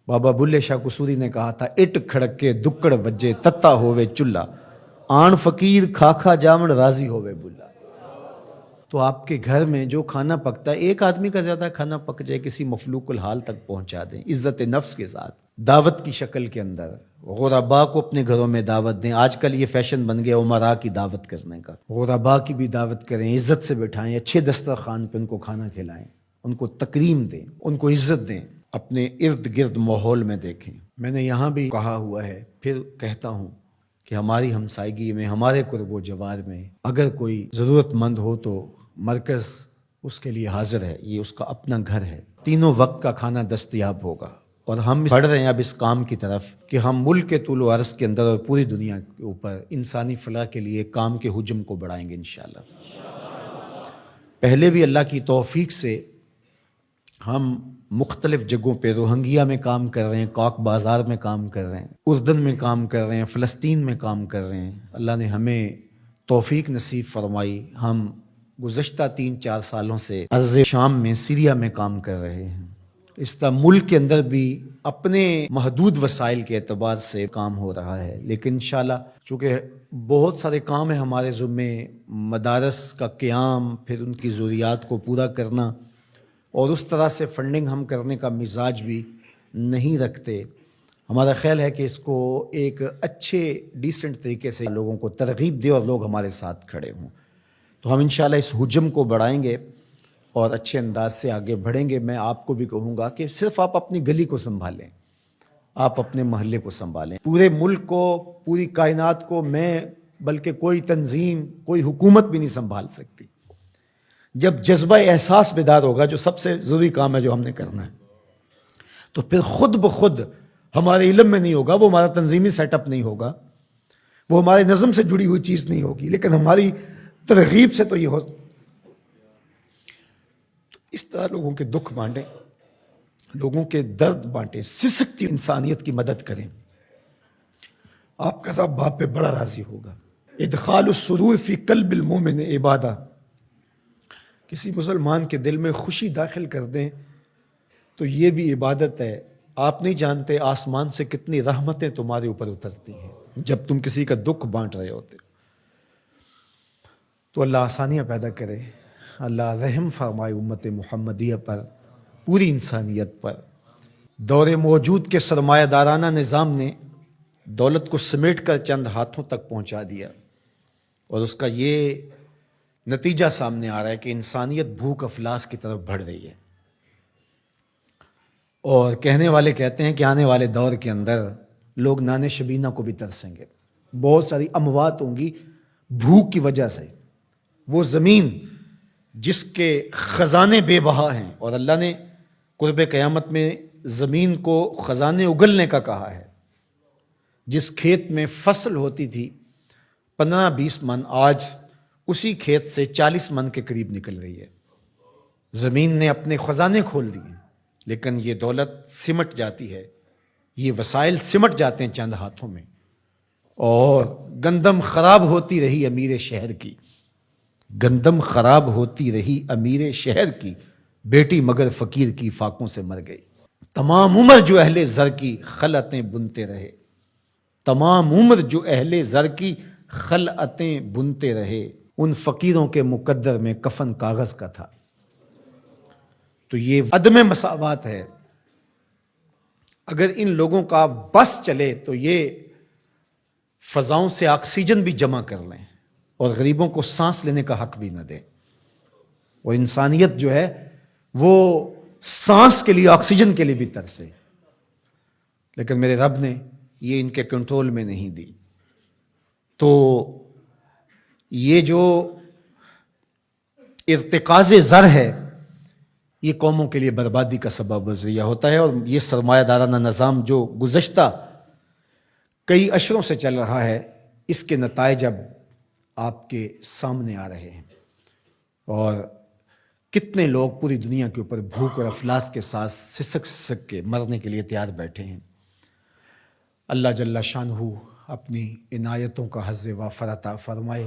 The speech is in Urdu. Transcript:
بابا بلے شاہ قصوری نے کہا تھا اٹ کھڑکے دکڑ وجے تتا ہووے چلہ آن فقیر کھا کھا جامن راضی ہووے بلا۔ تو آپ کے گھر میں جو کھانا پکتا ہے ایک آدمی کا زیادہ کھانا پک جائے کسی مفلوق الحال تک پہنچا دیں عزت نفس کے ساتھ، دعوت کی شکل کے اندر غربا کو اپنے گھروں میں دعوت دیں۔ آج کل یہ فیشن بن گیا عمراء کی دعوت کرنے کا، غربا کی بھی دعوت کریں، عزت سے بٹھائیں، اچھے دسترخوان پہ ان کو کھانا کھلائیں، ان کو تکریم دیں، ان کو عزت دیں، اپنے ارد گرد ماحول میں دیکھیں۔ میں نے یہاں بھی کہا ہوا ہے، پھر کہتا ہوں کہ ہماری ہمسائیگی میں، ہمارے قرب و جوار میں اگر کوئی ضرورت مند ہو تو مرکز اس کے لیے حاضر ہے، یہ اس کا اپنا گھر ہے، تینوں وقت کا کھانا دستیاب ہوگا۔ اور ہم بڑھ رہے ہیں اب اس کام کی طرف کہ ہم ملک کے طول و عرض کے اندر اور پوری دنیا کے اوپر انسانی فلاح کے لیے کام کے حجم کو بڑھائیں گے انشاءاللہ۔ پہلے بھی اللہ کی توفیق سے ہم مختلف جگہوں پہ روہنگیا میں کام کر رہے ہیں، کاک بازار میں کام کر رہے ہیں، اردن میں کام کر رہے ہیں، فلسطین میں کام کر رہے ہیں۔ اللہ نے ہمیں توفیق نصیب فرمائی، ہم گزشتہ 3-4 سالوں سے ارض شام میں، سیریا میں کام کر رہے ہیں۔ اس طرح ملک کے اندر بھی اپنے محدود وسائل کے اعتبار سے کام ہو رہا ہے، لیکن انشاءاللہ چونکہ بہت سارے کام ہیں ہمارے ذمے، مدارس کا قیام، پھر ان کی ضروریات کو پورا کرنا، اور اس طرح سے فنڈنگ ہم کرنے کا مزاج بھی نہیں رکھتے۔ ہمارا خیال ہے کہ اس کو ایک اچھے ڈیسنٹ طریقے سے لوگوں کو ترغیب دے اور لوگ ہمارے ساتھ کھڑے ہوں، تو ہم انشاءاللہ اس حجم کو بڑھائیں گے اور اچھے انداز سے آگے بڑھیں گے۔ میں آپ کو بھی کہوں گا کہ صرف آپ اپنی گلی کو سنبھالیں، آپ اپنے محلے کو سنبھالیں، پورے ملک کو، پوری کائنات کو میں بلکہ کوئی تنظیم، کوئی حکومت بھی نہیں سنبھال سکتی۔ جب جذبہ احساس بیدار ہوگا، جو سب سے ضروری کام ہے جو ہم نے کرنا ہے، تو پھر خود بخود ہمارے علم میں نہیں ہوگا، وہ ہمارا تنظیمی سیٹ اپ نہیں ہوگا، وہ ہمارے نظم سے جڑی ہوئی چیز نہیں ہوگی، لیکن ہماری ترغیب سے تو یہ ہو۔ تو اس طرح لوگوں کے دکھ بانٹیں، لوگوں کے درد بانٹیں، سسکتی انسانیت کی مدد کریں، آپ کا رب باپ پہ بڑا راضی ہوگا۔ ادخال السرور فی قلب المومن عبادہ، کسی مسلمان کے دل میں خوشی داخل کر دیں تو یہ بھی عبادت ہے۔ آپ نہیں جانتے آسمان سے کتنی رحمتیں تمہارے اوپر اترتی ہیں جب تم کسی کا دکھ بانٹ رہے ہوتے ہو۔ تو اللہ آسانیاں پیدا کرے، اللہ رحم فرمائے امت محمدیہ پر، پوری انسانیت پر۔ دور موجود کے سرمایہ دارانہ نظام نے دولت کو سمیٹ کر چند ہاتھوں تک پہنچا دیا، اور اس کا یہ نتیجہ سامنے آ رہا ہے کہ انسانیت بھوک افلاس کی طرف بڑھ رہی ہے، اور کہنے والے کہتے ہیں کہ آنے والے دور کے اندر لوگ نان شبینہ کو بھی ترسیں گے، بہت ساری اموات ہوں گی بھوک کی وجہ سے۔ وہ زمین جس کے خزانے بے بہا ہیں، اور اللہ نے قرب قیامت میں زمین کو خزانے اگلنے کا کہا ہے، جس کھیت میں فصل ہوتی تھی 15-20 من، آج اسی کھیت سے 40 من کے قریب نکل رہی ہے۔ زمین نے اپنے خزانے کھول دیے، لیکن یہ دولت سمٹ جاتی ہے، یہ وسائل سمٹ جاتے ہیں چند ہاتھوں میں، اور گندم خراب ہوتی رہی امیر شہر کی، گندم خراب ہوتی رہی امیر شہر کی، بیٹی مگر فقیر کی فاقوں سے مر گئی۔ تمام عمر جو اہل زر کی خلعتیں بنتے رہے، تمام عمر جو اہل زر کی خلعتیں بنتے رہے، ان فقیروں کے مقدر میں کفن کاغذ کا تھا۔ تو یہ عدم مساوات ہے۔ اگر ان لوگوں کا بس چلے تو یہ فضاؤں سے آکسیجن بھی جمع کر لیں اور غریبوں کو سانس لینے کا حق بھی نہ دیں، اور انسانیت جو ہے وہ سانس کے لیے، آکسیجن کے لیے بھی ترسے، لیکن میرے رب نے یہ ان کے کنٹرول میں نہیں دی۔ تو یہ جو ارتکاز زر ہے، یہ قوموں کے لیے بربادی کا سبب و ذریعہ ہوتا ہے، اور یہ سرمایہ دارانہ نظام جو گزشتہ کئی عشروں سے چل رہا ہے، اس کے نتائج اب آپ کے سامنے آ رہے ہیں، اور کتنے لوگ پوری دنیا کے اوپر بھوک اور افلاس کے ساتھ سسک کے مرنے کے لیے تیار بیٹھے ہیں۔ اللہ جل شانہ اپنی عنایتوں کا حظ وافر عطا فرمائے۔